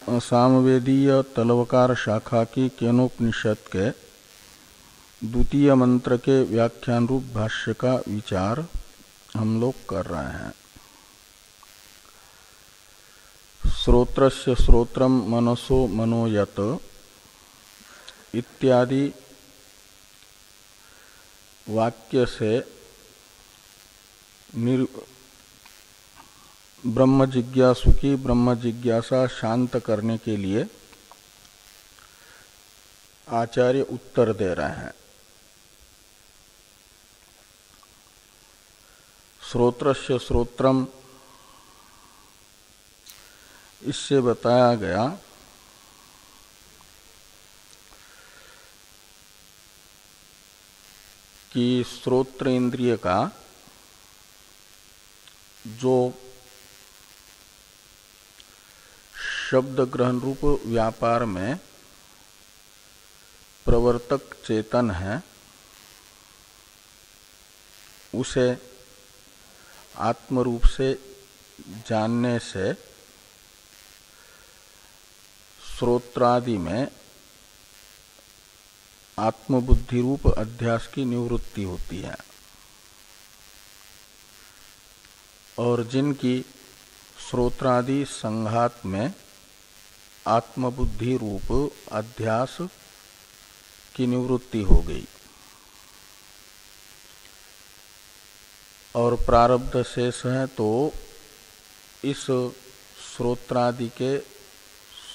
सामवेदीय तलवकार शाखा की केनोपनिषद के द्वितीय मंत्र के व्याख्यान रूप भाष्य का विचार हम लोग कर रहे हैं। श्रोत्रस्य श्रोत्रम मनसो मनोयत इत्यादि वाक्य से ब्रह्म जिज्ञासु की ब्रह्म जिज्ञासा शांत करने के लिए आचार्य उत्तर दे रहे हैं। श्रोत्रस्य श्रोत्रम, इससे बताया गया कि श्रोत्र इंद्रिय का जो शब्द ग्रहण रूप व्यापार में प्रवर्तक चेतन है, उसे आत्मरूप से जानने से श्रोत्रादि में आत्मबुद्धि रूप अध्यास की निवृत्ति होती है और जिनकी श्रोत्रादि संघात में आत्मबुद्धि रूप अध्यास की निवृत्ति हो गई और प्रारब्ध शेष है, तो इस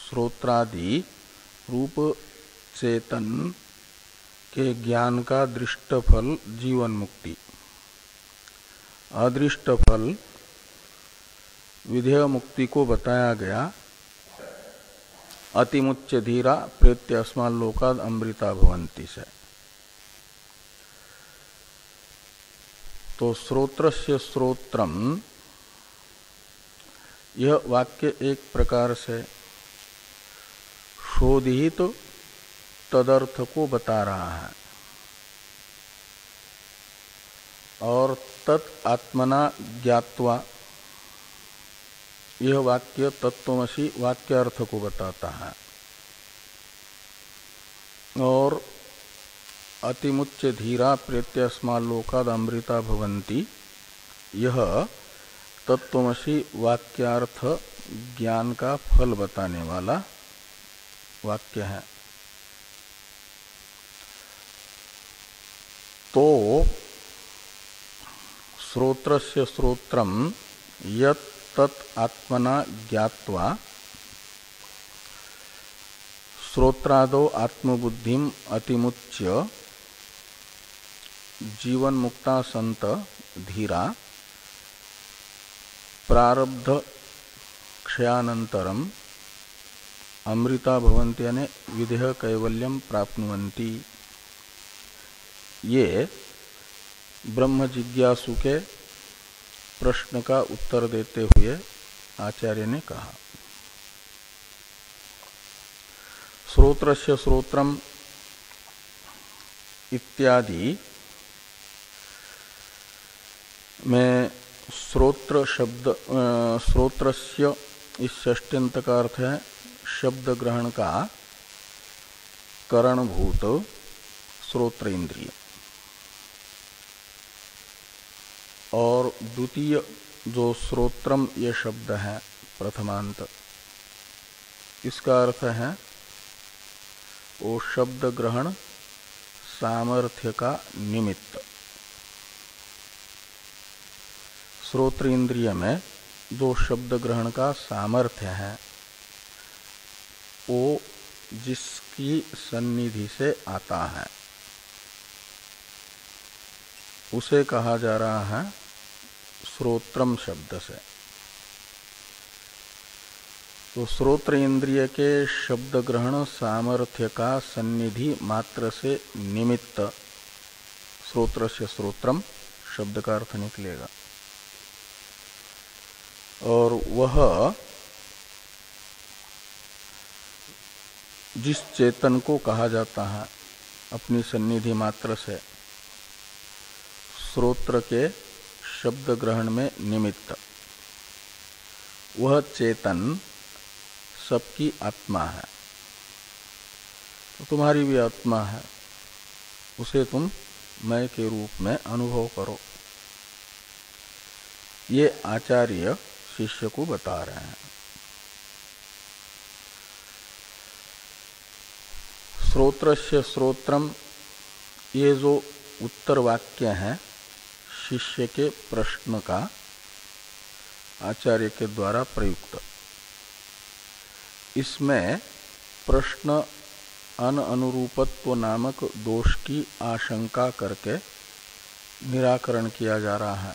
श्रोत्रादि रूप चेतन के ज्ञान का दृष्ट फल जीवन मुक्ति, अदृष्ट फल विधेय मुक्ति को बताया गया अतिमुच्च धीरा प्रेत्य अस्मान् लोकाद् अमृता भवन्ति से। तो श्रोत्रस्य श्रोत्रम, यह वाक्य एक प्रकार से शोधित तदर्थ को बता रहा है और तत् आत्मना ज्ञात्वा, यह वाक्य तत्त्वमसि वाक्य अर्थ को बताता है और अतिमुच्च धीरा प्रेत्यस्मान् लोकाद् अमृता भवन्ति, यह तत्त्वमसि वाक्यार्थ ज्ञान का फल बताने वाला वाक्य है। तो श्रोत्रस्य श्रोत्रम यत् तत् आत्मना ज्ञात्वा श्रोत्रादो आत्मबुद्धिम अतिमुच्य जीवन मुक्ता संत धीरा प्रारब्ध क्षयानंतरम अमृता भवन्ति यानी विदेह कैवल्यम प्राप्नुवन्ति। ये ब्रह्म जिज्ञासु के प्रश्न का उत्तर देते हुए आचार्य ने कहा। श्रोत्रस्य श्रोत्रम इत्यादि में श्रोत्र शब्द, श्रोत्रस्य इस षष्ट्यंत का अर्थ है शब्द ग्रहण का करणभूत श्रोत्र इंद्रिय, और द्वितीय जो श्रोत्रम ये शब्द है प्रथमांत, इसका अर्थ है वो शब्द ग्रहण सामर्थ्य का निमित्त। श्रोत्र इंद्रिय में जो शब्द ग्रहण का सामर्थ्य है वो जिसकी सन्निधि से आता है उसे कहा जा रहा है श्रोत्रम शब्द से। तो श्रोत्र इंद्रिय के शब्द ग्रहण सामर्थ्य का सन्निधि मात्र से निमित्त श्रोत्र से श्रोत्रम शब्द का अर्थ निकलेगा और वह जिस चेतन को कहा जाता है अपनी सन्निधि मात्र से श्रोत्र के शब्द ग्रहण में निमित्त, वह चेतन सबकी आत्मा है, तो तुम्हारी भी आत्मा है, उसे तुम मैं के रूप में अनुभव करो। ये आचार्य शिष्य को बता रहे हैं। श्रोत्रस्य श्रोत्रम, ये जो उत्तर वाक्य है शिष्य के प्रश्न का आचार्य के द्वारा प्रयुक्त, इसमें प्रश्न अनअनुरूपत्व नामक दोष की आशंका करके निराकरण किया जा रहा है।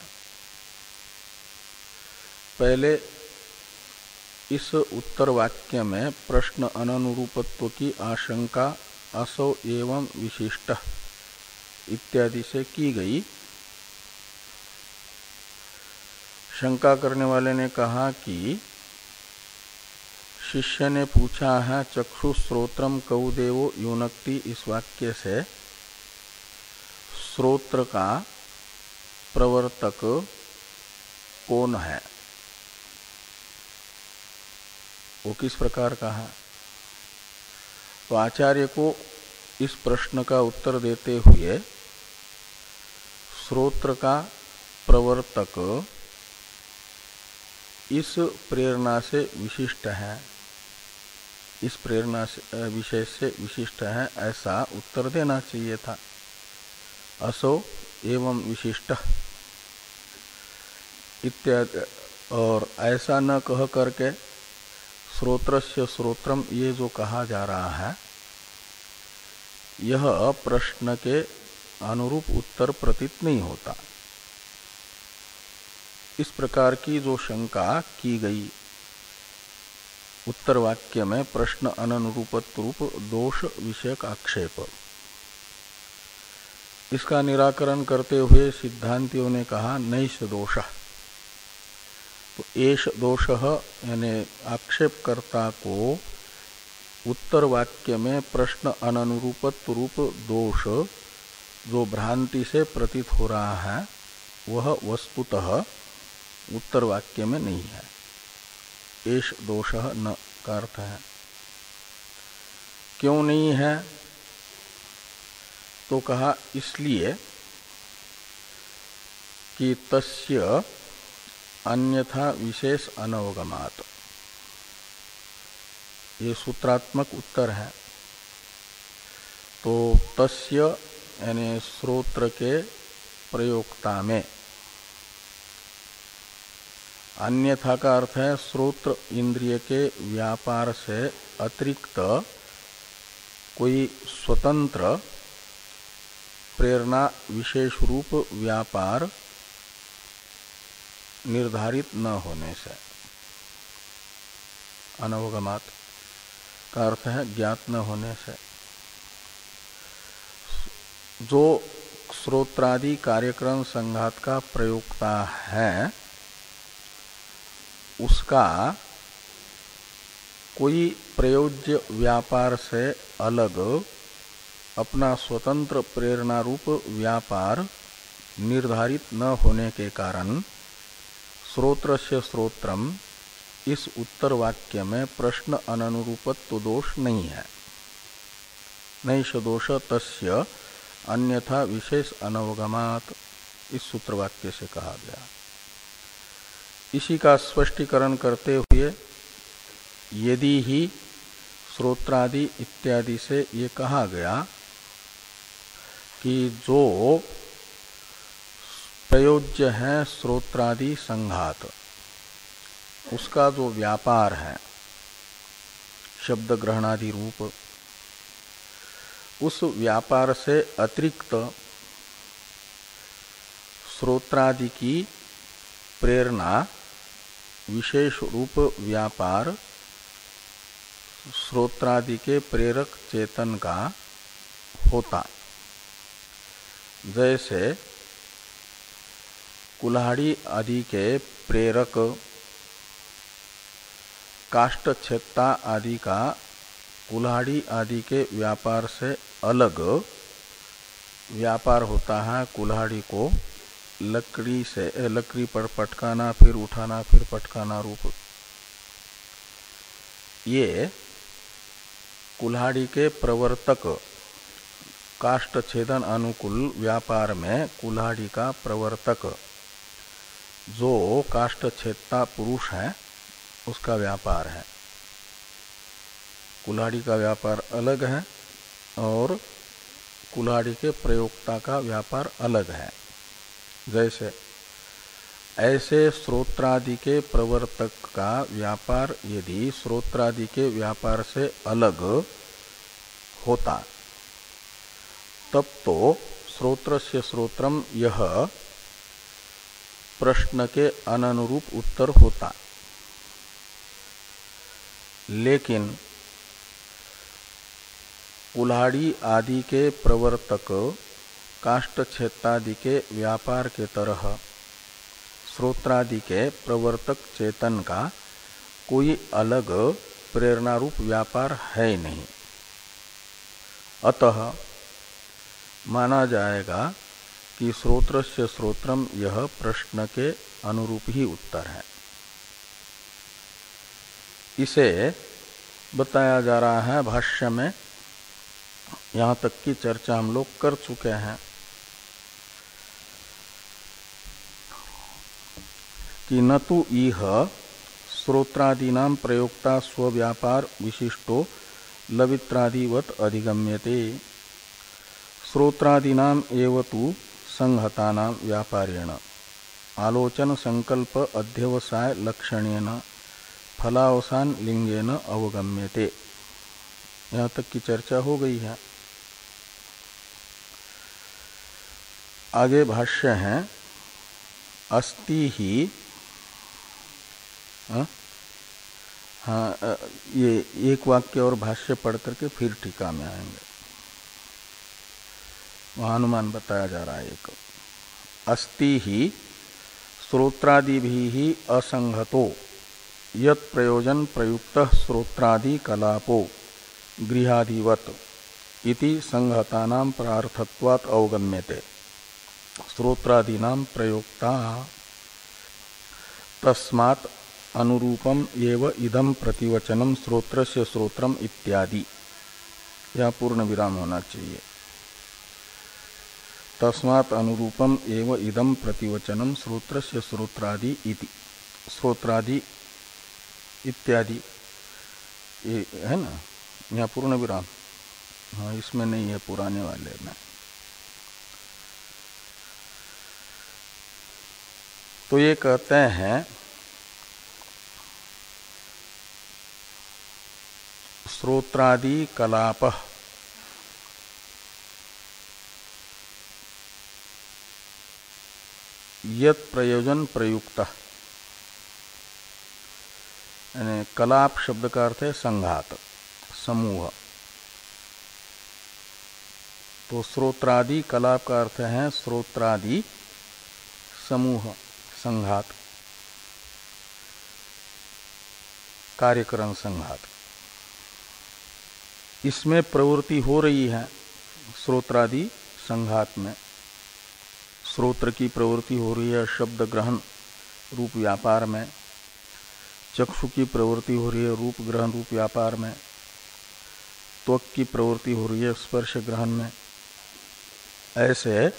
पहले इस उत्तर वाक्य में प्रश्न अननुरूपत्व की आशंका असौ एवं विशिष्ट इत्यादि से की गई। शंका करने वाले ने कहा कि शिष्य ने पूछा है चक्षु श्रोत्रम कौदेवो युनक्ति, इस वाक्य से श्रोत्र का प्रवर्तक कौन है, वो किस प्रकार का है। तो आचार्य को इस प्रश्न का उत्तर देते हुए श्रोत्र का प्रवर्तक इस प्रेरणा से विशिष्ट है, इस प्रेरणा से विशेष से विशिष्ट है, ऐसा उत्तर देना चाहिए था। असो एवं विशिष्ट इत्यादि, और ऐसा न कह करके श्रोत्रस्य श्रोत्रम ये जो कहा जा रहा है, यह प्रश्न के अनुरूप उत्तर प्रतीत नहीं होता। इस प्रकार की जो शंका की गई उत्तर वाक्य में प्रश्न अननुरूपत्व रूप दोष विषयक आक्षेप, इसका निराकरण करते हुए सिद्धांतियों ने कहा नैष दोषः। तो एष दोषः यानी आक्षेपकर्ता को उत्तर वाक्य में प्रश्न अननुरूपत्व रूप दोष जो भ्रांति से प्रतीत हो रहा है, वह वस्तुतः उत्तर वाक्य में नहीं है। एष दोषः न का अर्थ है। क्यों नहीं है? तो कहा इसलिए कि तस्य अन्यथा विशेष अनवगमात्, ये सूत्रात्मक उत्तर है। तो तस्य यानी श्रोत्र के प्रयोक्ता में, अन्यथा का अर्थ है श्रोत्र इंद्रिय के व्यापार से अतिरिक्त कोई स्वतंत्र प्रेरणा विशेष रूप व्यापार निर्धारित न होने से, अनवगमात् का अर्थ है ज्ञात न होने से। जो श्रोत्रादि कार्यक्रम संघात का प्रयोक्ता है, उसका कोई प्रयोज्य व्यापार से अलग अपना स्वतंत्र प्रेरणा रूप व्यापार निर्धारित न होने के कारण श्रोत्रस्य श्रोत्रम इस उत्तर वाक्य में प्रश्न अननुरूपत्व दोष नहीं है। नैष दोष तस्य अन्यथा विशेष अनवगमात्, इस सूत्र वाक्य से कहा गया। इसी का स्पष्टीकरण करते हुए यदि ही श्रोत्रादि इत्यादि से ये कहा गया कि जो प्रयोज्य है श्रोत्रादि संघात, उसका जो व्यापार है शब्द ग्रहणादि रूप, उस व्यापार से अतिरिक्त श्रोत्रादि की प्रेरणा विशेष रूप व्यापार श्रोत्रादि के प्रेरक चेतन का होता। जैसे कुल्हाड़ी आदि के प्रेरक काष्ठक्षेत्ता आदि का कुल्हाड़ी आदि के व्यापार से अलग व्यापार होता है। कुल्हाड़ी को लकड़ी पर पटकाना, फिर उठाना, फिर पटकाना रूप, ये कुल्हाड़ी के प्रवर्तक काष्ठ छेदन अनुकूल व्यापार में कुल्हाड़ी का प्रवर्तक जो काष्ठ छेदता पुरुष है उसका व्यापार है। कुल्हाड़ी का व्यापार अलग है और कुल्हाड़ी के प्रयोक्ता का व्यापार अलग है। जैसे ऐसे श्रोत्रादि के प्रवर्तक का व्यापार यदि श्रोत्रादि के व्यापार से अलग होता तब तो श्रोत्रस्य श्रोत्रम यह प्रश्न के अनुरूप उत्तर होता। लेकिन कुल्हाड़ी आदि के प्रवर्तक काष्ठ छेदादि के व्यापार के तरह श्रोत्रादि के प्रवर्तक चेतन का कोई अलग प्रेरणा रूप व्यापार है नहीं। अतः माना जाएगा कि श्रोत्रस्य श्रोत्रम यह प्रश्न के अनुरूप ही उत्तर है। इसे बताया जा रहा है भाष्य में। यहाँ तक की चर्चा हम लोग कर चुके हैं कि न तो इह श्रोत्रादीनां प्रयोक्ता स्वव्यापार विशिष्टो लवित्रादिवत अधिगम्यते श्रोत्रादीनां एव तु संहतानां व्यापारेण आलोचन संकल्प अध्यवसाय लक्षणेन फलावसान लिंगेन अवगम्यते। यहाँ तक की चर्चा हो गई है। आगे भाष्य है अस्ति ही ये एक वाक्य और भाष्य पढ़ करके फिर टीका में आएंगे। वहाँ अनुमान बताया जा रहा है एक अस्ति ही श्रोत्रादिभिः ही असंगतो यत् प्रयोजन प्रयुक्त श्रोत्रादि कलापो गृहादिवत इति संहतानां प्रार्थत्वात् अवगम्यते श्रोत्रादीनां प्रयोक्ता तस्मात् अनुरूपम एव इदं प्रतिवचनम श्रोत्रस्य श्रोत्रम इत्यादि। यह पूर्ण विराम होना चाहिए। तस्मात् अनुरूपम एव इदं प्रतिवचनम श्रोत्रस्य श्रोत्रादि इति श्रोत्रादि इत्यादि ये है ना। यहाँ पूर्ण विराम हाँ इसमें नहीं है, पुराने वाले में। तो ये कहते हैं श्रोत्रादि कलाप यत् प्रयोजन प्रयुक्त यानी कलाप शब्द का अर्थ है संघात समूह। तो श्रोत्रादि कलाप का अर्थ है श्रोत्रादि समूह संघात कार्यकरण संघात। इसमें प्रवृत्ति हो रही है श्रोत्रादि संघात में। श्रोत्र की प्रवृत्ति हो रही है शब्द ग्रहण रूप व्यापार में, चक्षु की प्रवृत्ति हो रही है रूप ग्रहण रूप व्यापार में, त्वक की प्रवृत्ति हो रही है स्पर्श ग्रहण में। ऐसे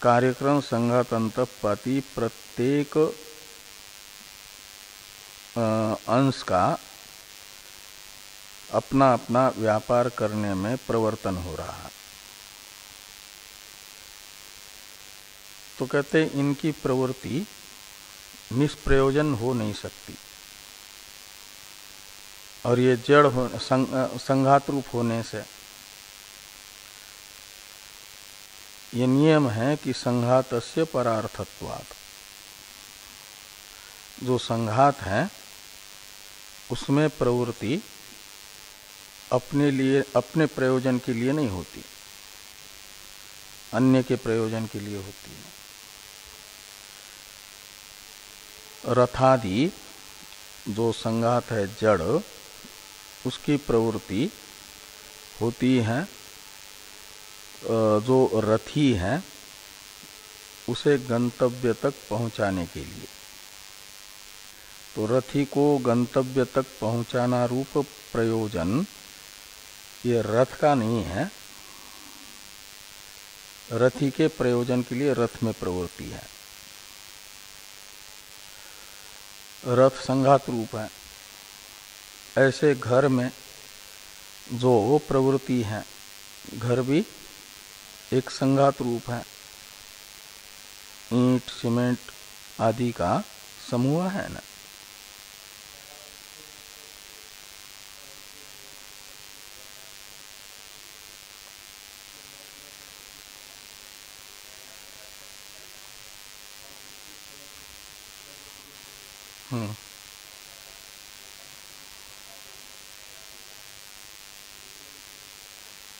कार्यक्रम संघात अंतःपाती प्रत्येक अंश का अपना अपना व्यापार करने में प्रवर्तन हो रहा है। तो कहते इनकी प्रवृत्ति निष्प्रयोजन हो नहीं सकती और ये जड़ संघात रूप होने से ये नियम है कि संघातस्य परार्थत्वात्। जो संघात है उसमें प्रवृत्ति अपने लिए अपने प्रयोजन के लिए नहीं होती, अन्य के प्रयोजन के लिए होती है। रथादि जो संघात है जड़ उसकी प्रवृत्ति होती है जो रथी है उसे गंतव्य तक पहुंचाने के लिए। तो रथी को गंतव्य तक पहुंचाना रूप प्रयोजन ये रथ का नहीं है। रथी के प्रयोजन के लिए रथ में प्रवृत्ति है। रथ संघात रूप है। ऐसे घर में जो प्रवृत्ति है, घर भी एक संघात रूप है। ईंट सीमेंट आदि का समूह है ना।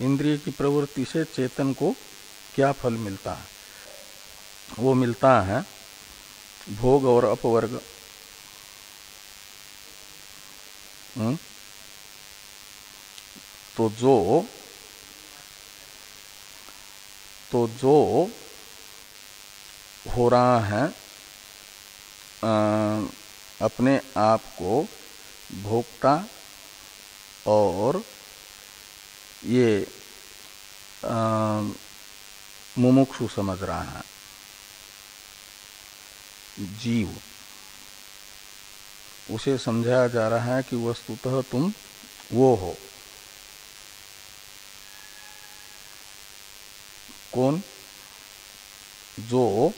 इंद्रिय की प्रवृत्ति से चेतन को क्या फल मिलता है? वो मिलता है भोग और अपवर्ग। तो जो हो रहा है अपने आप को भोक्ता और ये मुमुक्षु समझ रहा है जीव, उसे समझाया जा रहा है कि वस्तुतः तुम वो हो। कौन? जो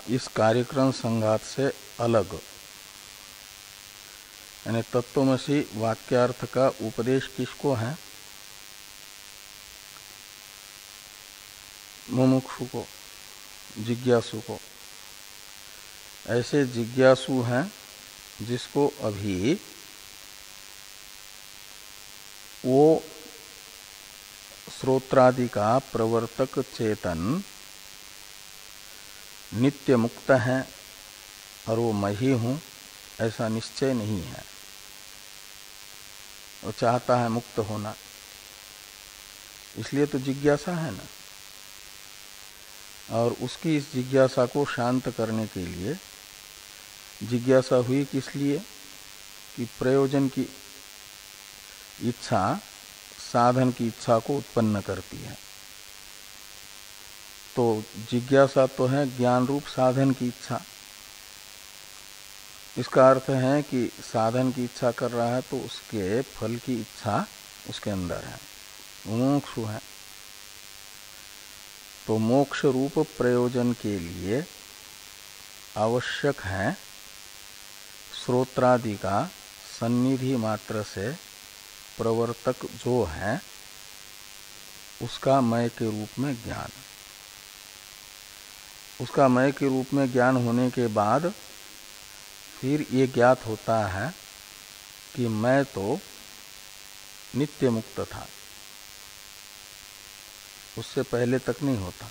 इस कार्यक्रम संघात से अलग, यानी तत्वमसि वाक्यार्थ का उपदेश किसको है? मुमुक्षु को, जिज्ञासु को। ऐसे जिज्ञासु हैं जिसको अभी वो श्रोत्रादि का प्रवर्तक चेतन नित्य मुक्त है और वो मैं ही हूं ऐसा निश्चय नहीं है। वो चाहता है मुक्त होना, इसलिए तो जिज्ञासा है ना। और उसकी इस जिज्ञासा को शांत करने के लिए जिज्ञासा हुई किस लिए? कि प्रयोजन की इच्छा साधन की इच्छा को उत्पन्न करती है। तो जिज्ञासा तो है ज्ञान रूप साधन की इच्छा। इसका अर्थ है कि साधन की इच्छा कर रहा है तो उसके फल की इच्छा उसके अंदर है, मुमुक्षु है। तो मोक्ष रूप प्रयोजन के लिए आवश्यक है श्रोत्रादि का सन्निधि मात्र से प्रवर्तक जो है उसका मय के रूप में ज्ञान। उसका मय के रूप में ज्ञान होने के बाद फिर ये ज्ञात होता है कि मैं तो नित्य मुक्त था, उससे पहले तक नहीं होता।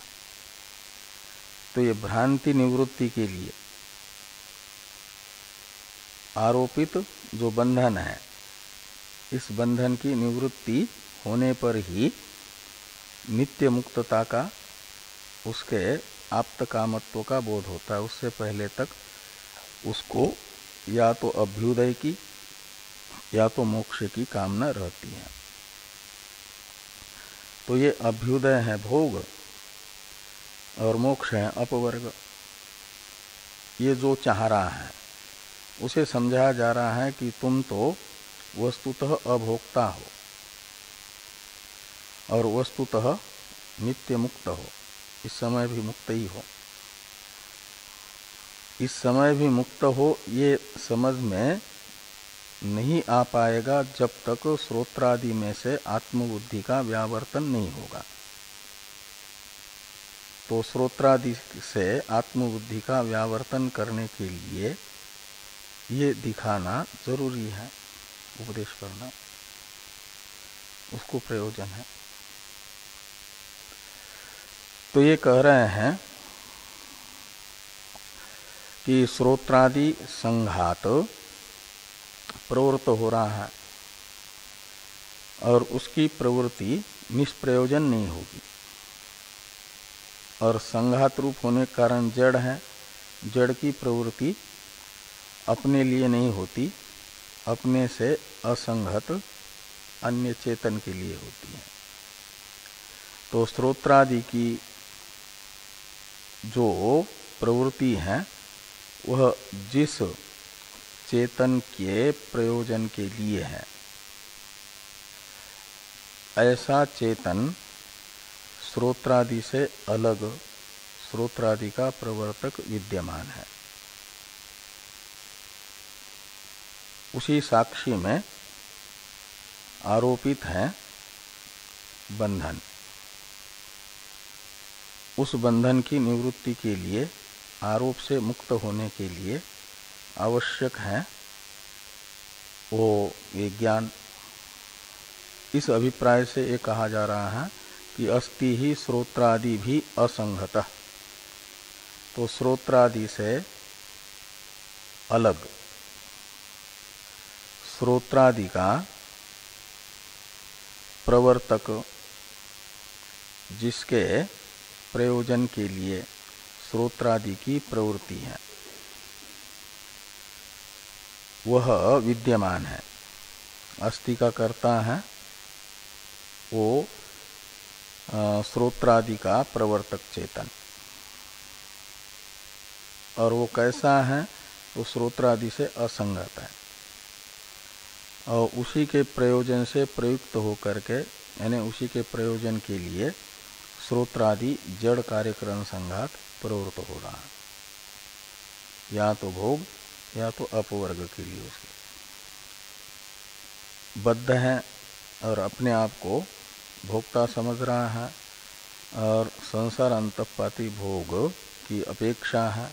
तो ये भ्रांति निवृत्ति के लिए आरोपित जो बंधन है, इस बंधन की निवृत्ति होने पर ही नित्य मुक्तता का, उसके आप्त कामत्व का बोध होता है। उससे पहले तक उसको या तो अभ्युदय की या तो मोक्ष की कामना रहती है। तो ये अभ्युदय है भोग और मोक्ष है अपवर्ग। ये जो चाह रहा है उसे समझाया जा रहा है कि तुम तो वस्तुतः अभोक्ता हो और वस्तुतः नित्य मुक्त हो, इस समय भी मुक्त ही हो। इस समय भी मुक्त हो ये समझ में नहीं आ पाएगा जब तक श्रोत्रादि में से आत्मबुद्धि का व्यावर्तन नहीं होगा। तो श्रोत्रादि से आत्मबुद्धि का व्यावर्तन करने के लिए ये दिखाना जरूरी है, उपदेश करना उसको प्रयोजन है। तो ये कह रहे हैं कि श्रोत्रादि संघात प्रवृत्त हो रहा है और उसकी प्रवृत्ति निष्प्रयोजन नहीं होगी। और संघात रूप होने के कारण जड़ है, जड़ की प्रवृत्ति अपने लिए नहीं होती, अपने से असंगत अन्य चेतन के लिए होती है। तो स्रोत्रादि की जो प्रवृत्ति है वह जिस चेतन के प्रयोजन के लिए है, ऐसा चेतन स्रोत्रादि से अलग स्रोत्रादि का प्रवर्तक विद्यमान है। उसी साक्षी में आरोपित है बंधन। उस बंधन की निवृत्ति के लिए, आरोप से मुक्त होने के लिए आवश्यक है वो ये ज्ञान। इस अभिप्राय से ये कहा जा रहा है कि अस्ति ही श्रोत्रादि भी असंगतः। तो श्रोत्रादि से अलग श्रोत्रादि का प्रवर्तक, जिसके प्रयोजन के लिए श्रोत्रादि की प्रवृत्ति है, वह विद्यमान है। अस्ति का कर्ता है वो श्रोत्रादि का प्रवर्तक चेतन। और वो कैसा है? वो श्रोत्रादि से असंगत है और उसी के प्रयोजन से प्रयुक्त होकर के, यानी उसी के प्रयोजन के लिए श्रोत्रादि जड़ कार्यकरण संघात प्रवृत्त हो रहा है, या तो भोग या तो अपवर्ग के लिए उसके बद्ध है और अपने आप को भोक्ता समझ रहा है और संसार अंतःपाती भोग की अपेक्षा है,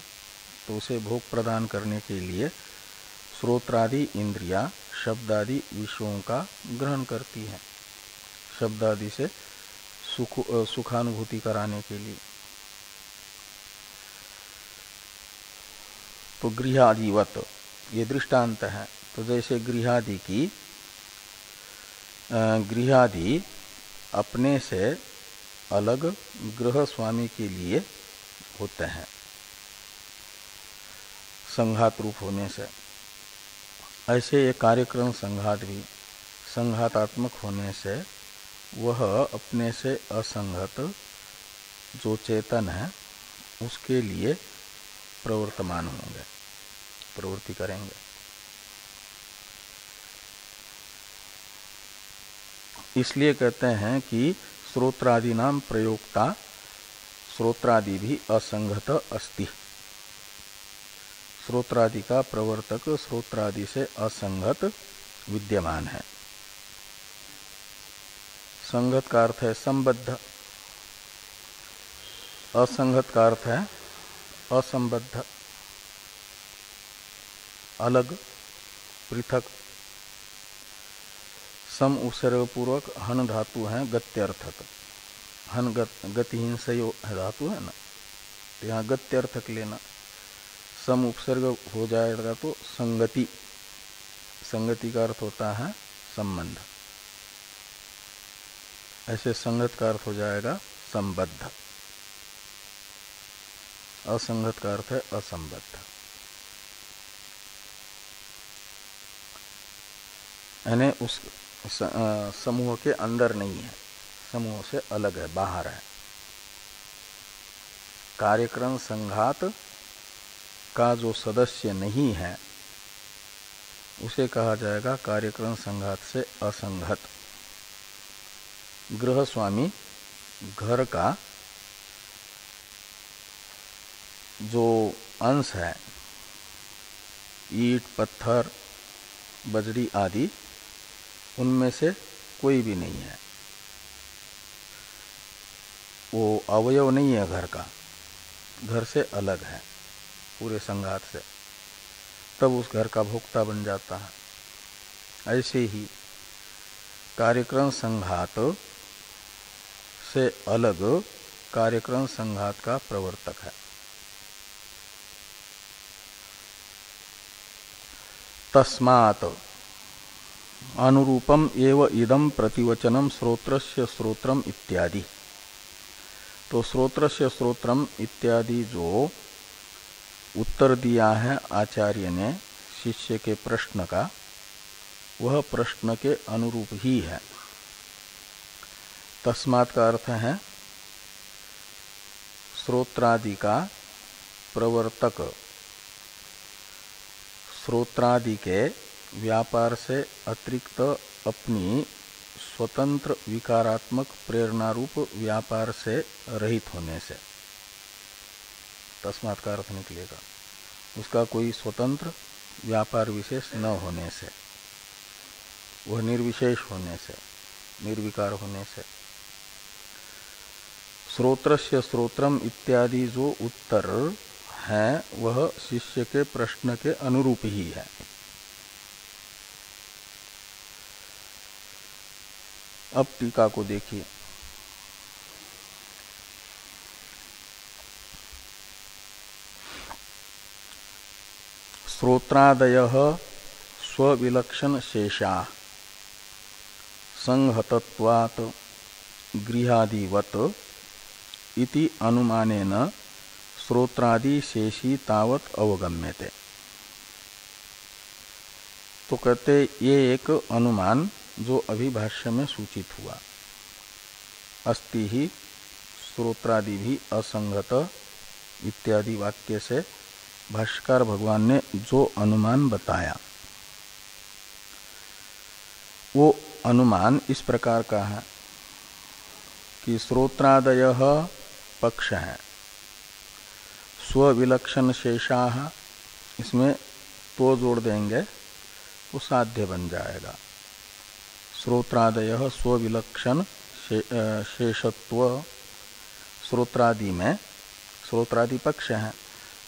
तो उसे भोग प्रदान करने के लिए श्रोत्रादि इंद्रियां शब्दादि विषयों का ग्रहण करती है, शब्दादि से सुखानुभूति कराने के लिए। तो गृहादिवत ये दृष्टांत है। तो जैसे गृहादि अपने से अलग गृह स्वामी के लिए होते हैं संघात रूप होने से, ऐसे ये कार्यक्रम संघात भी संघातात्मक होने से वह अपने से असंगत जो चेतन है उसके लिए प्रवर्तमान होंगे, प्रवृत्ति करेंगे। इसलिए कहते हैं कि श्रोत्रादि नाम प्रयोक्ता श्रोत्रादि भी असंगत अस्ति। श्रोत्रादि का प्रवर्तक श्रोत्रादि से असंगत विद्यमान है। संगत का अर्थ है संबद्ध, असंगत का अर्थ है असंबद्ध, अलग, पृथक। सम उपसर्ग पूर्वक हन धातु है गत्यर्थक। हन गतिहीन से धातु है ना, तो यहाँ गत्यर्थक लेना। सम उपसर्ग हो जाएगा तो संगति, संगति का अर्थ होता है संबंध। ऐसे संगत का अर्थ हो जाएगा संबद्ध, असंगत का अर्थ है असंबद्ध। यानी उस समूह के अंदर नहीं है, समूह से अलग है, बाहर है। कार्यक्रम संघात का जो सदस्य नहीं है उसे कहा जाएगा कार्यक्रम संघात से असंगत। गृह स्वामी घर का जो अंश है, ईंट पत्थर बजरी आदि, उनमें से कोई भी नहीं है, वो अवयव नहीं है घर का, घर से अलग है पूरे संघात से, तब उस घर का भोक्ता बन जाता है। ऐसे ही कार्यक्रम संघात से अलग कार्यक्रम संघात का प्रवर्तक है। तस्मात् अनुरूपम एव इदम प्रतिवचनम श्रोत्रस्य श्रोत्रम इत्यादि। तो श्रोत्रस्य श्रोत्रम इत्यादि जो उत्तर दिया है आचार्य ने शिष्य के प्रश्न का वह प्रश्न के अनुरूप ही है। तस्मात् का अर्थ है श्रोत्रादि का प्रवर्तक श्रोत्रादि के व्यापार से अतिरिक्त अपनी स्वतंत्र विकारात्मक प्रेरणा रूप व्यापार से रहित होने से, तस्मात् का अर्थ निकलेगा उसका कोई स्वतंत्र व्यापार विशेष न होने से, वह निर्विशेष होने से, निर्विकार होने से। श्रोत्रस्य श्रोत्रम इत्यादि जो उत्तर है वह शिष्य के प्रश्न के अनुरूप ही है। अब टीका को देखिए। श्रोत्रादयः स्वविलक्षण शेषा संहतत्वात् गृहादिवत् इति अनुमानेन श्रोत्रादि शेषी तावत अवगम्यते। तो कहते ये एक अनुमान जो अभी भाष्य में सूचित हुआ, अस्ति ही श्रोत्रादि भी असंगत इत्यादि वाक्य से भाष्यकार भगवान ने जो अनुमान बताया वो अनुमान इस प्रकार का है कि श्रोत्रादयः पक्ष है, स्वविलक्षण शेषाः, इसमें तो जोड़ देंगे तो साध्य बन जाएगा। श्रोत्रादयः स्वविलक्षण शेषत्व, श्रोत्रादि में श्रोत्रादि पक्ष है,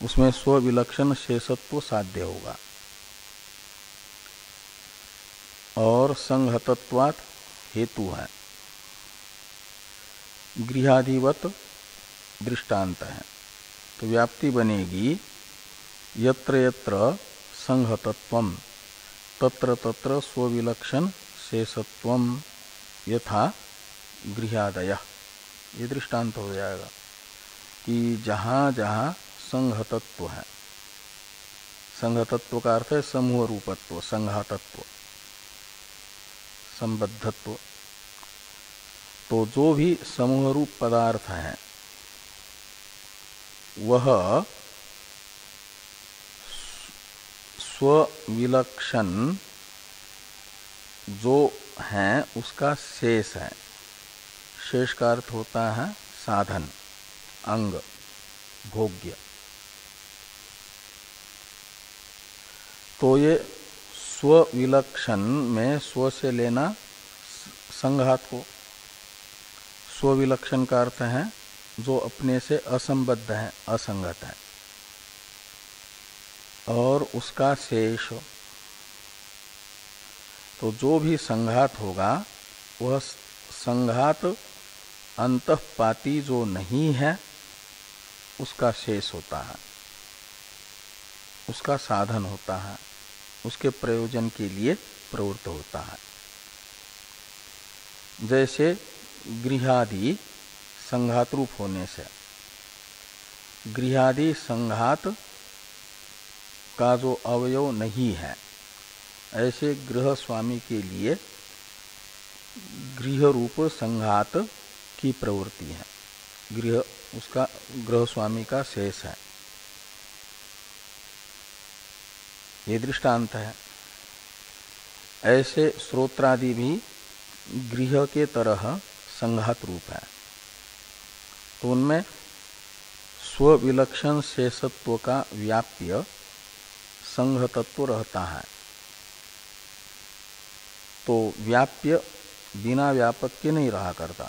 उसमें स्वविलक्षण शेषत्व साध्य होगा। और संहतत्वात् हेतु है, गृहादिवत दृष्टांत है, तो व्याप्ति बनेगी यत्र यत्र संहतत्वम तत्र तत्र स्वविलक्षण शेषत्वम यथा गृहादयः, ये दृष्टांत हो जाएगा कि जहाँ जहाँ संहतत्व है, संहतत्व का अर्थ है समूह रूपत्व, संघातत्व, संबद्धत्व, तो जो भी समूह रूप पदार्थ है वह स्वविलक्षण जो है उसका शेष है। शेष का अर्थ होता है साधन, अंग, भोग्य। तो ये स्वविलक्षण में स्व से लेना संघात को, स्वविलक्षण का अर्थ है जो अपने से असंबद्ध है, असंगत है, और उसका शेष। तो जो भी संघात होगा वह संघात अंतःपाती जो नहीं है उसका शेष होता है, उसका साधन होता है, उसके प्रयोजन के लिए प्रवृत्त होता है। जैसे गृहादि संघात रूप होने से, गृहादि संघात का जो अवयव नहीं है, ऐसे गृह स्वामी के लिए गृह रूप संघात की प्रवृत्ति है, गृह उसका गृह स्वामी का शेष है, ये दृष्टांत है। ऐसे श्रोत्रादि भी गृह के तरह संघात रूप है, तो उनमें स्वविलक्षण शेषत्व का व्याप्य संघतत्व रहता है। तो व्याप्य बिना व्यापक के नहीं रहा करता।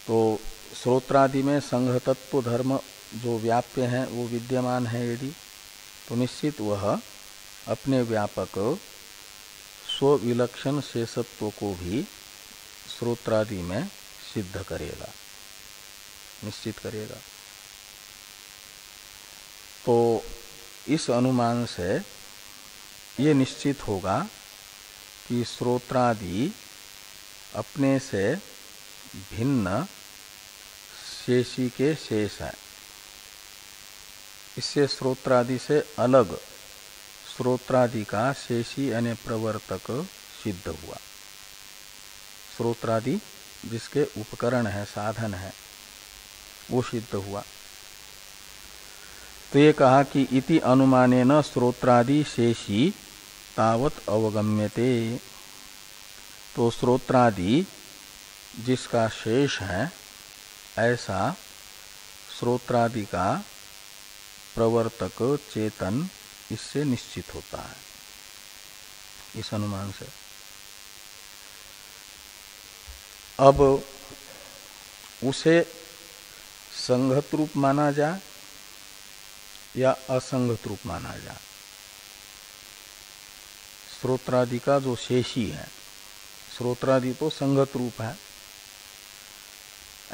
तो श्रोत्रादि में संघतत्व धर्म जो व्याप्य है वो विद्यमान है यदि, तो निश्चित वह अपने व्यापक स्वविलक्षण शेषत्व को भी श्रोत्रादि में सिद्ध करेगा, निश्चित करेगा। तो इस अनुमान से ये निश्चित होगा कि श्रोत्रादि अपने से भिन्न शेषी के शेष है, इससे श्रोत्रादि से अलग श्रोत्रादि का शेषी यानी प्रवर्तक सिद्ध हुआ। श्रोत्रादि जिसके उपकरण है, साधन है, वो सिद्ध हुआ। तो ये कहा कि इति अनुमानेन श्रोत्रादि शेषी तावत अवगम्यते। तो श्रोत्रादि जिसका शेष है ऐसा श्रोत्रादि का प्रवर्तक चेतन इससे निश्चित होता है, इस अनुमान से। अब उसे संगत रूप माना जाए या असंगत रूप माना जाए। श्रोत्रादि का जो शेषी है, श्रोत्रादि तो संगत रूप है,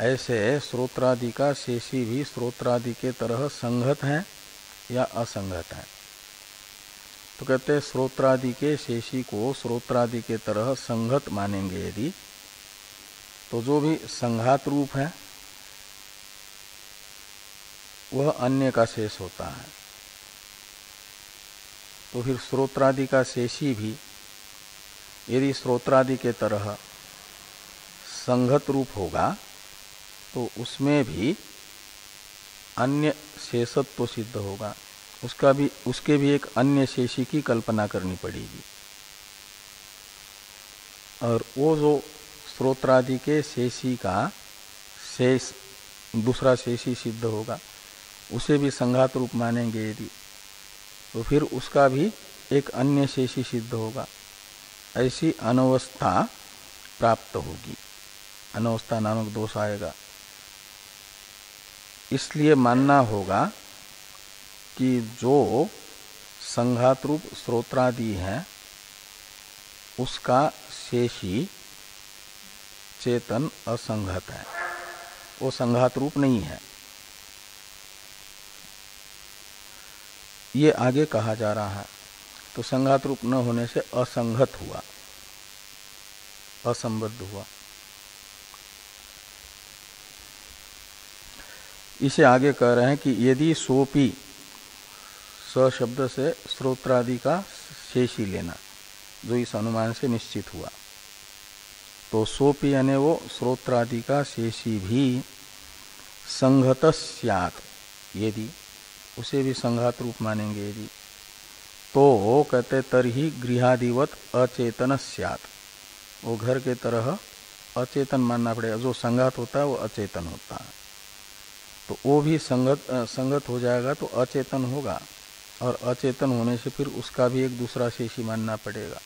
ऐसे श्रोत्रादि का शेषी भी श्रोत्रादि के तरह संगत है या असंगत है। तो कहते हैं श्रोत्रादि के शेषी को श्रोत्रादि के तरह संगत मानेंगे यदि, तो जो भी संघात रूप है वह अन्य का शेष होता है। तो फिर श्रोत्रादि का शेषी भी यदि श्रोत्रादि के तरह संगत रूप होगा तो उसमें भी अन्य शेषत्व सिद्ध होगा, उसके भी एक अन्य शेषी की कल्पना करनी पड़ेगी। और वो जो श्रोत्रादि के शेषी का शेष दूसरा शेषी सिद्ध होगा, उसे भी संघात रूप मानेंगे यदि, तो फिर उसका भी एक अन्य शेषी सिद्ध होगा। ऐसी अनवस्था प्राप्त होगी, अनवस्था नामक दोष आएगा। इसलिए मानना होगा कि जो संघात रूप श्रोत्रादि है उसका शेषी चेतन असंगत है, वो संघात रूप नहीं है। ये आगे कहा जा रहा है। तो संघात रूप न होने से असंगत हुआ, असंबद्ध हुआ। इसे आगे कह रहे हैं कि यदि सोपी, स शब्द से श्रोत्रादि का शेषी लेना, जो इस अनुमान से निश्चित हुआ, तो सोपी यानी वो श्रोत्रादि का शेषी भी संघत स्यात्, यदि उसे भी संघात रूप मानेंगे यदि, तो कहते तरही गृहादिवत अचेतन स्यात्, वो घर के तरह अचेतन मानना पड़ेगा। जो संघात होता है वो अचेतन होता है, तो वो भी संगत हो जाएगा तो अचेतन होगा, और अचेतन होने से फिर उसका भी एक दूसरा शेषी मानना पड़ेगा।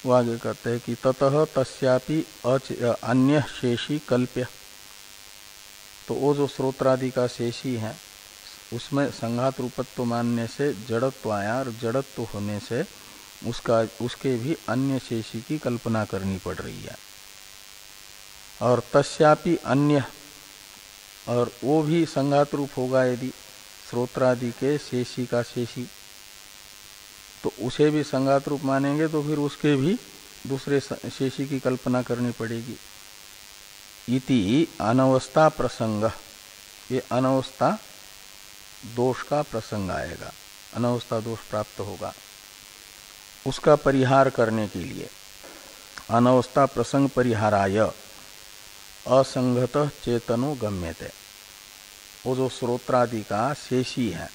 वो आगे कहते हैं कि ततः तस्यापि अन्य शेषी कल्प्य। तो वो जो श्रोत्रादि का शेषी है उसमें संघात रूपत्व मानने से जड़त्व आया, और जड़त्व होने से उसके भी अन्य शेषी की कल्पना करनी पड़ रही है। और तस्यापि अन्य, और वो भी संघात रूप होगा यदि श्रोत्रादि के शेषी का शेषी, तो उसे भी संघात रूप मानेंगे तो फिर उसके भी दूसरे शेषी की कल्पना करनी पड़ेगी। इति अनवस्था प्रसंग, ये अनवस्था दोष का प्रसंग आएगा, अनवस्था दोष प्राप्त होगा। उसका परिहार करने के लिए अनवस्था प्रसंग परिहाराय असंगत चेतनो गम्यते, वो जो श्रोत्रादि का शेषी है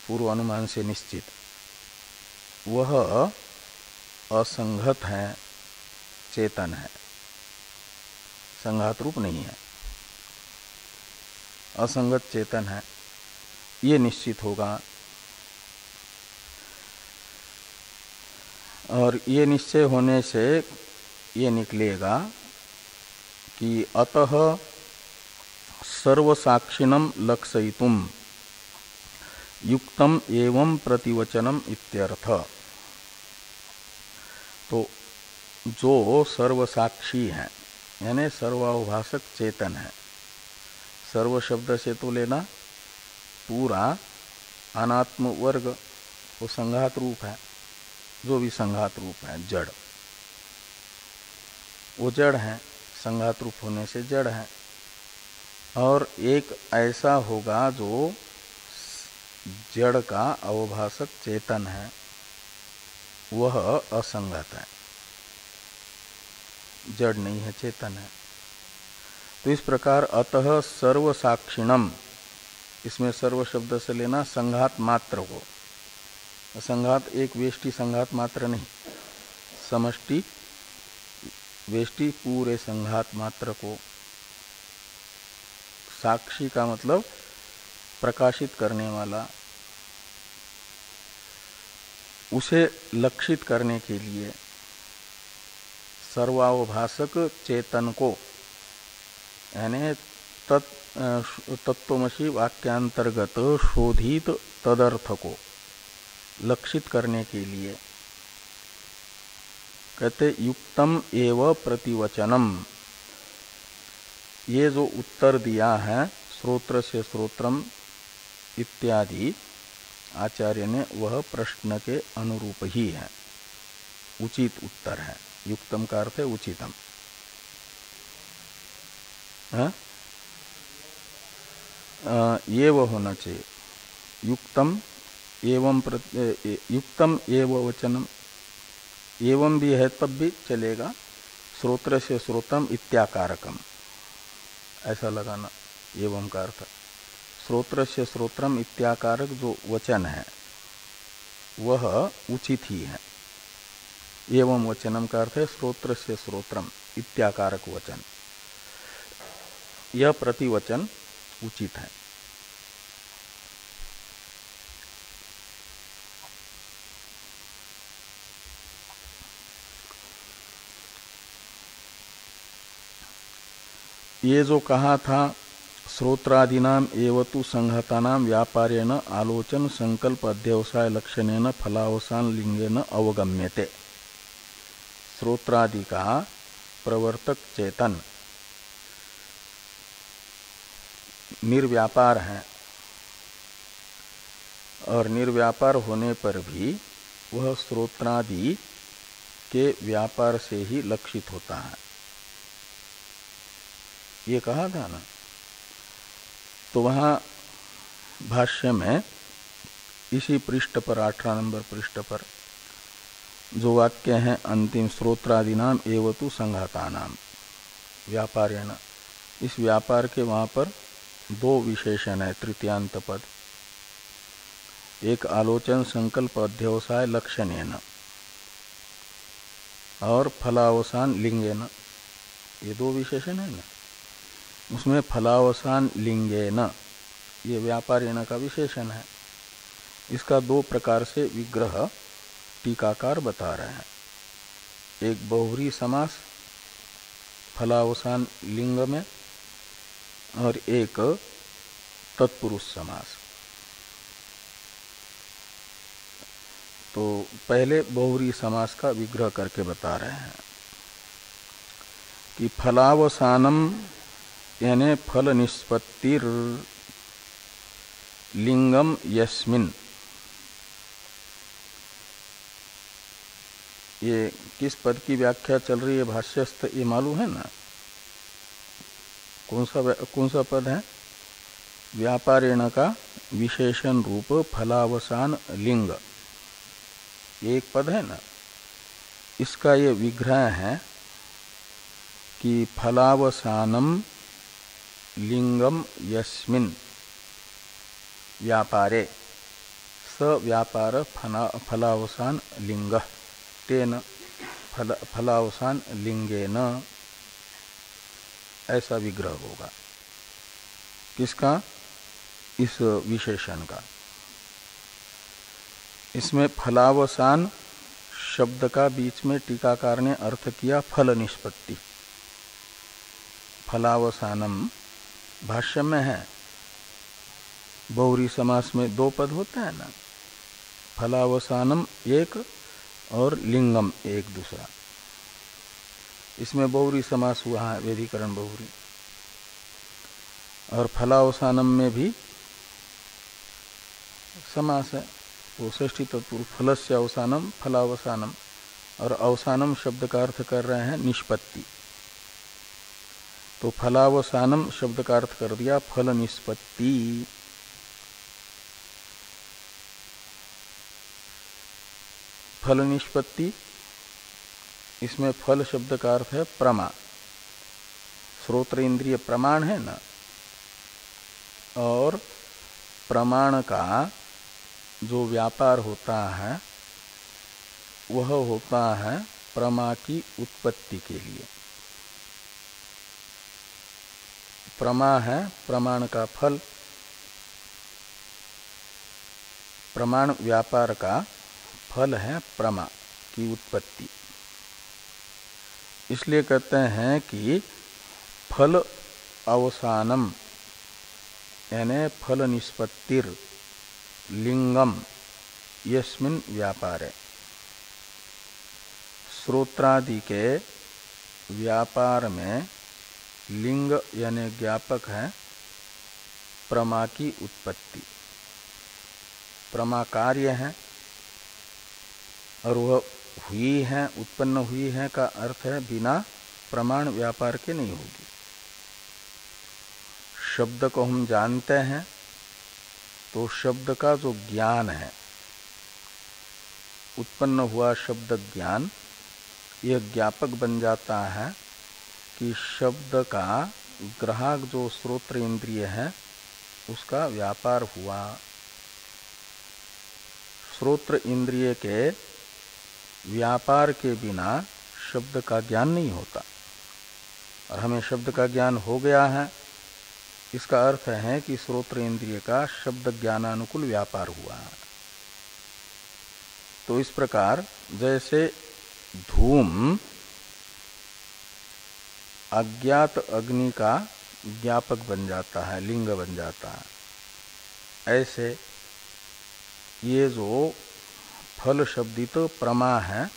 पूर्व अनुमान से निश्चित, वह असंगत है, चेतन है, संघात रूप नहीं है, असंगत चेतन है, ये निश्चित होगा। और ये निश्चय होने से ये निकलेगा कि अतः सर्वसाक्षिणं लक्षयितुं युक्तम एवं प्रतिवचनम इत्यर्थ। तो जो सर्वसाक्षी है यानी सर्वाभाषक चेतन है, सर्व शब्द से तो लेना पूरा अनात्म वर्ग, वो संघात रूप है, जो भी संघात रूप है जड़, वो जड़ है, संघात रूप होने से जड़ है। और एक ऐसा होगा जो जड़ का अवभासक चेतन है वह असंगत है, जड़ नहीं है, चेतन है। तो इस प्रकार अतः सर्व साक्षिणम, इसमें सर्व शब्द से लेना संघात मात्र को, संघात एक वेष्टि संघात मात्र नहीं, समष्टि वेष्टि पूरे संघात मात्र को, साक्षी का मतलब प्रकाशित करने वाला, उसे लक्षित करने के लिए सर्वावभासक चेतन को, यानी तत्वमसि वाक्यांतर्गत शोधित तदर्थ को लक्षित करने के लिए कहते युक्तम एव प्रतिवचनम। ये जो उत्तर दिया है श्रोत्र से श्रोत्रम इत्यादि आचार्य ने, वह प्रश्न के अनुरूप ही है, उचित उत्तर है। युक्तम का अर्थ है उचितम। ये वह होना चाहिए, युक्तम एवं युक्तम एव वचनम, एवं भी है तब भी चलेगा, श्रोत्र से श्रोतम इत्याकारकम ऐसा लगाना। एवं का अर्थ श्रोत्र से श्रोत्रम इत्याकारक जो वचन है वह उचित ही है। एवं वचनम का अर्थ है श्रोत्र से श्रोत्रम इत्याकारक वचन, यह प्रतिवचन उचित है। ये जो कहा था श्रोत्रादीनाम एवतु संहतानाम व्यापारेण आलोचन संकल्प अध्यवसाय लक्षणेन फलावसान लिंगेन अवगम्यते। श्रोत्रादि का प्रवर्तक चेतन निर्व्यापार है, और निर्व्यापार होने पर भी वह श्रोत्रादि के व्यापार से ही लक्षित होता है, ये कहा था ना। तो वहां भाष्य में इसी पृष्ठ पर 18 नंबर पृष्ठ पर जो वाक्य है अंतिम, श्रोत्रादीनाम एवतु संघातानाम व्यापारेण, इस व्यापार के वहां पर दो विशेषण है, तृतीयांत पद, एक आलोचन संकल्प अध्यवसाय लक्षणेन और फलावसान लिंगेन, ये दो विशेषण है ना। उसमें फलावसान लिंगेन ये व्यापारेण का विशेषण है। इसका दो प्रकार से विग्रह टीकाकार बता रहे हैं, एक बहुव्रीहि समास फलावसान लिंग में और एक तत्पुरुष समास। तो पहले बहुव्रीहि समास का विग्रह करके बता रहे हैं कि फलावसानम यानी फल निष्पत्तिर लिंगम यस्मिन, ये किस पद की व्याख्या चल रही है भाष्यस्थ, ये मालूम है ना? कौन सा पद है? व्यापारेण का विशेषण रूप फलावसान लिंग, ये एक पद है ना। इसका ये विग्रह है कि फलावसानम लिंगम यस्मिन व्यापारे स व्यापार फलावसान लिंग तेन फलावसान लिंगेन, ऐसा विग्रह होगा। किसका? इस विशेषण का। इसमें फलावसान शब्द का बीच में टीकाकार ने अर्थ किया फल निष्पत्ति। फलावसानम भाष्य में है, बहुव्रीहि समास में दो पद होता है ना, फलावसानम एक और लिंगम एक दूसरा। इसमें बहुव्रीहि समास हुआ है, वेदीकरण बहुव्रीहि। और फलावसानम में भी समास है, वो षष्ठी तत्पुरुष, फलस्य अवसानम फलावसानम, और अवसानम शब्द का अर्थ कर रहे हैं निष्पत्ति। तो फलावसानम शब्द का अर्थ कर दिया फल निष्पत्ति। फल निष्पत्ति, इसमें फल शब्द का अर्थ है प्रमा। श्रोत्र इंद्रिय प्रमाण है ना, और प्रमाण का जो व्यापार होता है वह होता है प्रमा की उत्पत्ति के लिए। प्रमा है प्रमाण का फल, प्रमाण व्यापार का फल है प्रमा की उत्पत्ति। इसलिए कहते हैं कि फल अवसानम यानी फल निष्पत्तिर लिंगम यस्मिन् व्यापारे। श्रोत्रादि के व्यापार में लिंग यानी ज्ञापक है प्रमा की उत्पत्ति। प्रमा कार्य है और वह हुई है, उत्पन्न हुई है का अर्थ है बिना प्रमाण व्यापार के नहीं होगी। शब्द को हम जानते हैं तो शब्द का जो ज्ञान है, उत्पन्न हुआ शब्द ज्ञान, यह ज्ञापक बन जाता है कि शब्द का ग्राहक जो श्रोत्र इंद्रिय है उसका व्यापार हुआ। श्रोत्र इंद्रिय के व्यापार के बिना शब्द का ज्ञान नहीं होता, और हमें शब्द का ज्ञान हो गया है, इसका अर्थ है कि श्रोत्र इंद्रिय का शब्द ज्ञानानुकूल व्यापार हुआ है। तो इस प्रकार जैसे धूम अज्ञात अग्नि का ज्ञापक बन जाता है, लिंग बन जाता है, ऐसे ये जो फल शब्दित प्रमा है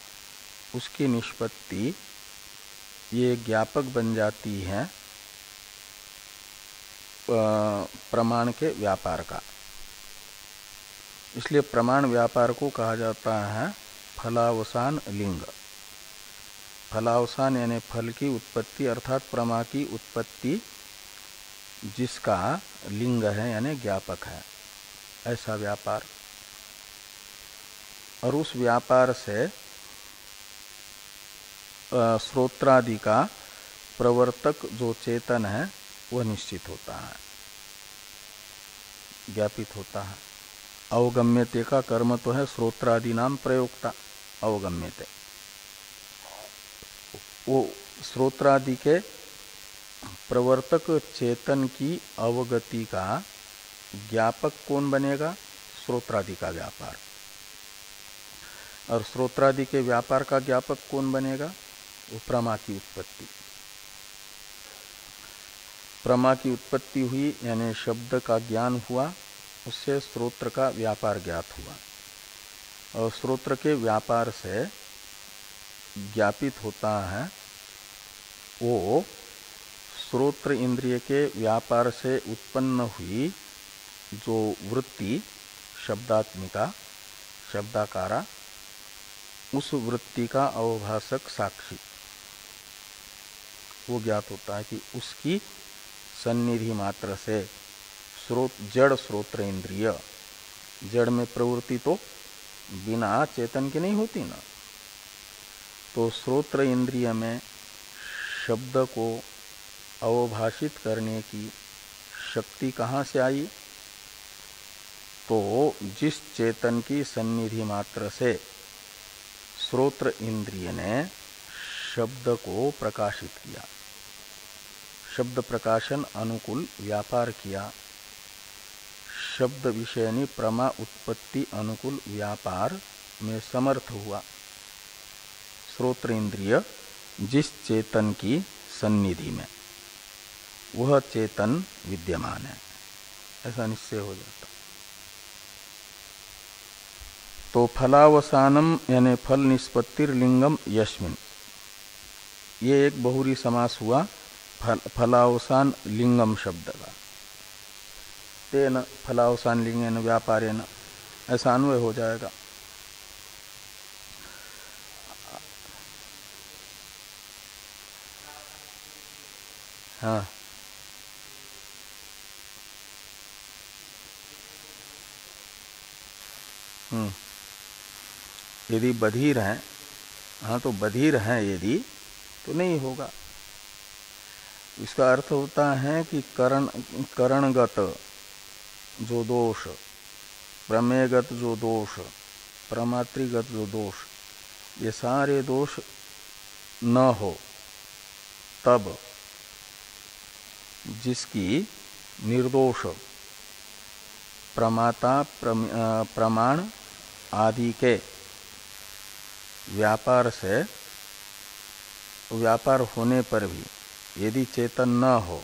उसकी निष्पत्ति ये ज्ञापक बन जाती है प्रमाण के व्यापार का। इसलिए प्रमाण व्यापार को कहा जाता है फलावसान लिंग। फलावसान यानी फल की उत्पत्ति अर्थात प्रमा की उत्पत्ति जिसका लिंग है यानी ज्ञापक है, ऐसा व्यापार। और उस व्यापार से श्रोत्रादि का प्रवर्तक जो चेतन है वह निश्चित होता है, ज्ञापित होता है। अवगम्यते का कर्म तो है श्रोत्रादि नाम प्रयोक्ता, अवगम्यते। वो श्रोत्रादि के प्रवर्तक चेतन की अवगति का ज्ञापक कौन बनेगा? श्रोत्रादि का व्यापार। और श्रोत्रादि के व्यापार का ज्ञापक कौन बनेगा? वो प्रमा की उत्पत्ति। प्रमा की उत्पत्ति हुई यानी शब्द का ज्ञान हुआ, उससे श्रोत्र का व्यापार ज्ञात हुआ, और श्रोत्र के व्यापार से ज्ञापित होता है वो श्रोत्र इंद्रिय के व्यापार से उत्पन्न हुई जो वृत्ति शब्दात्मिका, शब्दाकारा, उस वृत्ति का अवभाषक साक्षी वो ज्ञात होता है कि उसकी सन्निधि मात्र से जड़ श्रोत्र इंद्रिय, जड़ में प्रवृत्ति तो बिना चेतन के नहीं होती ना, तो श्रोत्र इंद्रिय में शब्द को अवभाषित करने की शक्ति कहाँ से आई? तो जिस चेतन की सन्निधि मात्र से श्रोत्र इंद्रिय ने शब्द को प्रकाशित किया, शब्द प्रकाशन अनुकूल व्यापार किया, शब्द विषयनी प्रमा उत्पत्ति अनुकूल व्यापार में समर्थ हुआ, श्रोत्र इंद्रिय जिस चेतन की सन्निधि में, वह चेतन विद्यमान है, ऐसा निश्चय हो जाता। तो फलावसानम यानी फल निष्पत्तिर लिंगम यस्मिन, ये एक बहुरी समास हुआ फलावसान लिंगम शब्द का। तेन फलावसान लिंगेन व्यापारेण, ऐसा अन्वय हो जाएगा। हाँ, यदि बधिर हैं, हाँ तो बधिर हैं यदि, तो नहीं होगा। इसका अर्थ होता है कि करणगत जो दोष, प्रमेयगत जो दोष, प्रमात्रिगत जो दोष, ये सारे दोष न हो तब जिसकी निर्दोष प्रमाता प्रमाण आदि के व्यापार से, व्यापार होने पर भी यदि चेतन न हो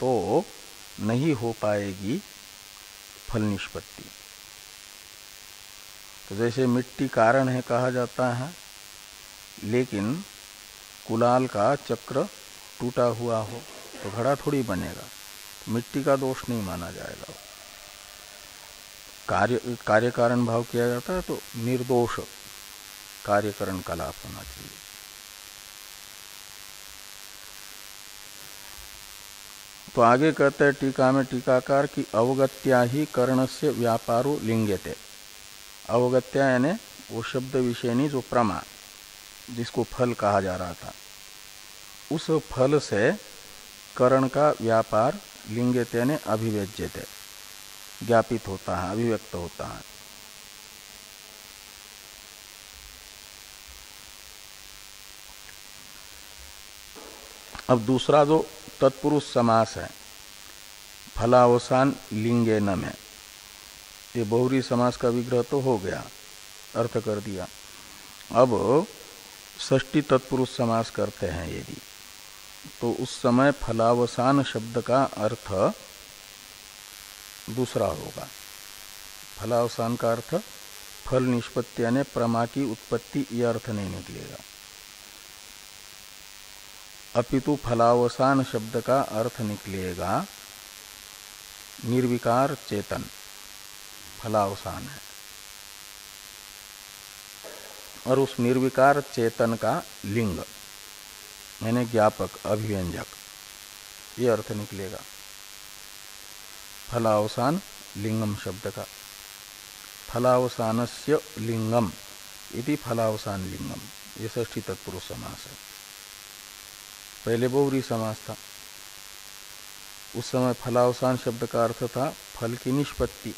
तो नहीं हो पाएगी फल निष्पत्ति। तो जैसे मिट्टी कारण है कहा जाता है, लेकिन कुलाल का चक्र टूटा हुआ हो तो घड़ा थोड़ी बनेगा, तो मिट्टी का दोष नहीं माना जाएगा। कार्य कारण भाव किया जाता है तो निर्दोष कार्यकरण कलाप होना चाहिए। तो आगे कहते हैं टीका में टीकाकार की अवगत्या ही कर्ण से व्यापारो लिंगेते। अवगत्या यानी वो शब्द विषयनी जो प्रमा, जिसको फल कहा जा रहा था, उस फल से कर्ण का व्यापार लिंगेते यानी अभिव्यज्यते, ज्ञापित होता है, अभिव्यक्त होता है। अब दूसरा जो तत्पुरुष समास है, फलावसान लिंगे न में, ये बहुरी समास का विग्रह तो हो गया, अर्थ कर दिया। अब षष्ठी तत्पुरुष समास करते हैं यदि, तो उस समय फलावसान शब्द का अर्थ दूसरा होगा। फलावसान का अर्थ फल निष्पत्ति यानी प्रमा की उत्पत्ति, यह अर्थ नहीं निकलेगा। अपितु फलावसान शब्द का अर्थ निकलेगा निर्विकार चेतन, फलावसान है। और उस निर्विकार चेतन का लिंग यानी ज्ञापक, अभिव्यंजक, ये अर्थ निकलेगा फलावसान लिंगम शब्द का। फलावसानस्य लिंगम इति फलावसान लिंगम, ये षष्ठी तत्पुरुष समास है। पहले बहुरी समास था, उस समय फलावसान शब्द का अर्थ था फल की निष्पत्ति,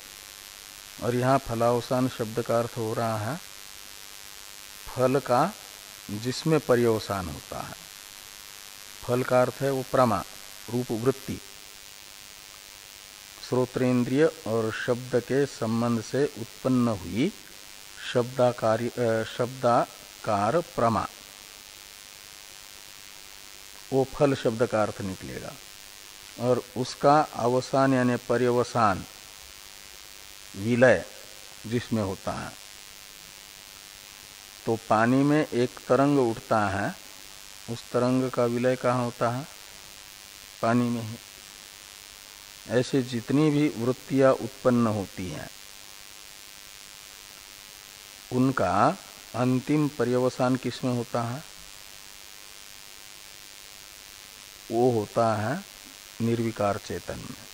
और यहाँ फलावसान शब्द का अर्थ हो रहा है फल का जिसमें पर्यवसान होता है। फल का अर्थ है वो प्रमा, रूप वृत्ति, श्रोत्रेंद्रिय और शब्द के संबंध से उत्पन्न हुई शब्दाकार प्रमा, वो फल शब्द का अर्थ निकलेगा। और उसका अवसान यानी पर्यवसान, विलय जिसमें होता है, तो पानी में एक तरंग उठता है, उस तरंग का विलय कहाँ होता है? पानी में ही। ऐसे जितनी भी वृत्तियां उत्पन्न होती हैं उनका अंतिम पर्यवसान किसमें होता है? वो होता है निर्विकार चेतन में।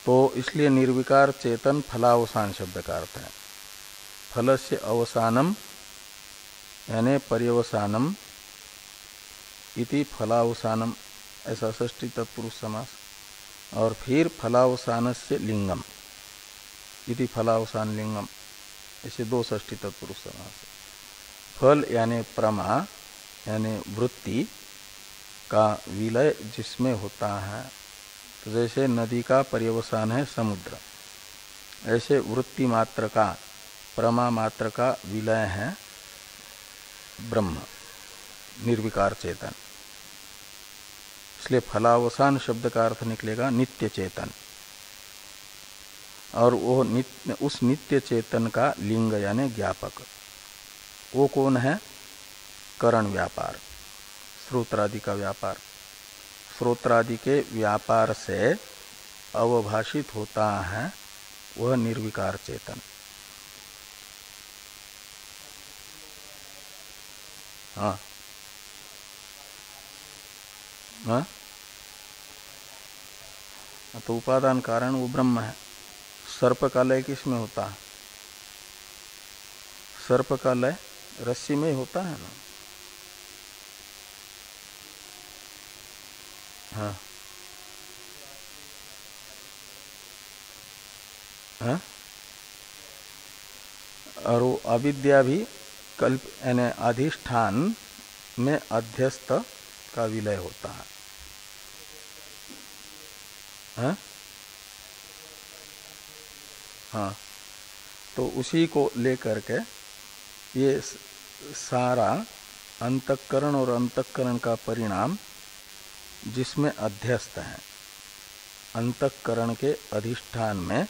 तो इसलिए निर्विकार चेतन फलावसान शब्द का अर्थ है। फल से अवसानम यानी पर्यवसानम इति फलावसानम, ऐसा षष्ठी तत्पुरुष समास। और फिर फलावसानस्य लिंगम इति फलावसान लिंगम, ऐसे दो षष्ठी तत्पुरुष समास। फल यानी प्रमा यानी वृत्ति का विलय जिसमें होता है, तो जैसे नदी का पर्यवसान है समुद्र, ऐसे वृत्ति मात्र का, प्रमा मात्र का विलय है ब्रह्म, निर्विकार चेतन। इसलिए फलावसान शब्द का अर्थ निकलेगा नित्य चेतन। और वो उस नित्य चेतन का लिंग यानी ज्ञापक, वो कौन है? करण व्यापार, श्रोत्रादि का व्यापार। श्रोत्रादि के व्यापार से अवभाषित होता है वह निर्विकार चेतन। हाँ, तो उपादान कारण वो ब्रह्म है, सर्प का लय किस में होता है? सर्प का लय रस्सी में ही होता है ना। हाँ हाँ। और वो अविद्या भी कल्प यानी अधिष्ठान में अध्यस्त का विलय होता है। हाँ हाँ। तो उसी को लेकर के ये सारा अंतःकरण और अंतःकरण का परिणाम जिसमें अध्यस्त है, अंतःकरण के अधिष्ठान में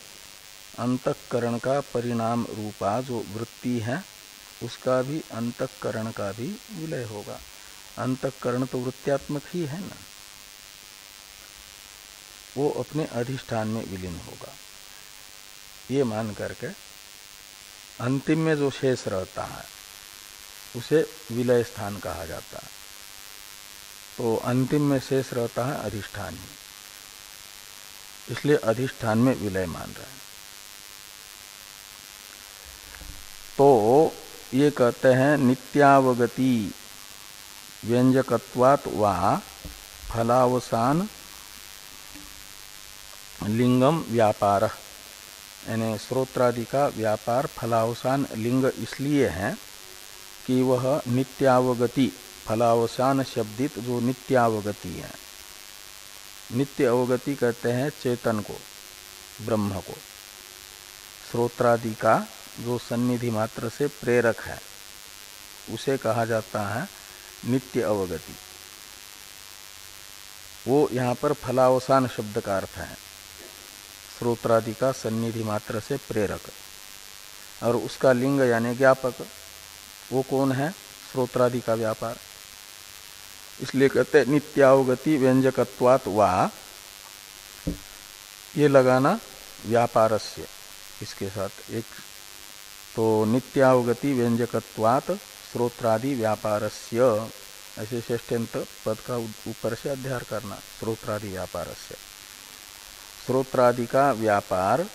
अंतःकरण का परिणाम रूपा जो वृत्ति है उसका भी अंतःकरण का भी विलय होगा। अंतःकरण तो वृत्त्यात्मक ही है ना, वो अपने अधिष्ठान में विलीन होगा। ये मान करके अंतिम में जो शेष रहता है उसे विलय स्थान कहा जाता है। तो अंतिम में शेष रहता है अधिष्ठान ही, इसलिए अधिष्ठान में विलय मान रहे हैं। तो ये कहते हैं नित्यावगति व्यंजकत्वात् वा फलावसान लिंगम व्यापार, यानी श्रोत्रादि का व्यापार फलावसान लिंग इसलिए है कि वह नित्यावगति, फलावसान शब्दित जो नित्यावगति है, नित्य अवगति कहते हैं चेतन को, ब्रह्म को। श्रोत्रादि का जो सन्निधि मात्र से प्रेरक है उसे कहा जाता है नित्य अवगति। वो यहाँ पर फलावसान शब्द का अर्थ है, श्रोत्रादि का सन्निधि मात्र से प्रेरक। और उसका लिंग यानी ज्ञापक, वो कौन है? श्रोत्रादि का व्यापार। इसलिए कहते नित्यावगति व्यंजकत्वात् वा, ये लगाना व्यापारस्य इसके साथ एक। तो नित्यावगति व्यंजकत्वात् श्रोत्रादि व्यापारस्य, ऐसे षष्ठ्यंत पद का ऊपर से अध्यार करना, श्रोत्रादि व्यापारस्य। श्रोत्रादि का व्यापार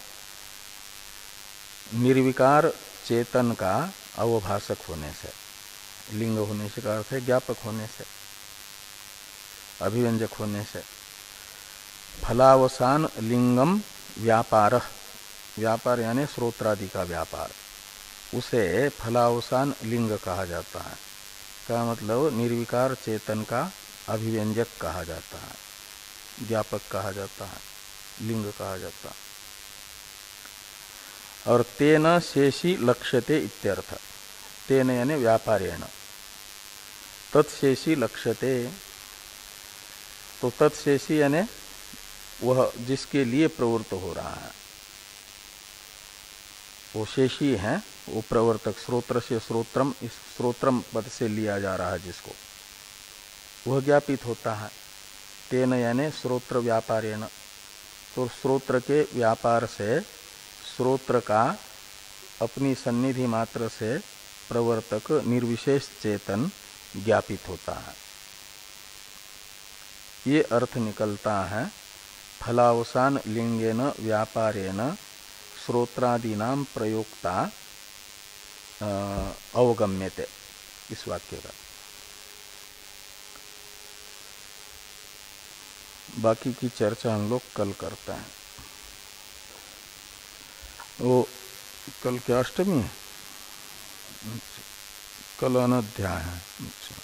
निर्विकार चेतन का अवभाषक होने से, लिंग होने से का अर्थ है ज्ञापक होने से, अभिव्यंजक होने से। फलावसान लिंगम व्यापार, व्यापार यानी श्रोत्रादि का व्यापार, उसे फलावसान लिंग कहा जाता है। का मतलब निर्विकार चेतन का अभिव्यंजक कहा जाता है, ज्ञापक कहा जाता है, लिंग कहा जाता है। और तेन शेषी लक्ष्यते इत्यर्थ, तेन यानी व्यापारेण, तत्शेषी लक्ष्यते। तो तत्शेषी यानी वह जिसके लिए प्रवृत्त हो रहा है, वो शेषी है, वो प्रवर्तक। श्रोत्र से श्रोत्रम, इस श्रोत्रम पद से लिया जा रहा है जिसको, वह ज्ञापित होता है। तेन यानी श्रोत्र व्यापारेण, तो श्रोत्र के व्यापार से श्रोत्र का अपनी सन्निधि मात्र से प्रवर्तक निर्विशेष चेतन ज्ञापित होता है। ये अर्थ निकलता है फलावसान लिंगेन व्यापारेण श्रोत्रादीनां प्रयोक्ता अवगम्यते, इस वाक्य का। बाकी की चर्चा हम लोग कल करते हैं। वो कल क्या अष्टमी है? कल अनध्याय है। अच्छा।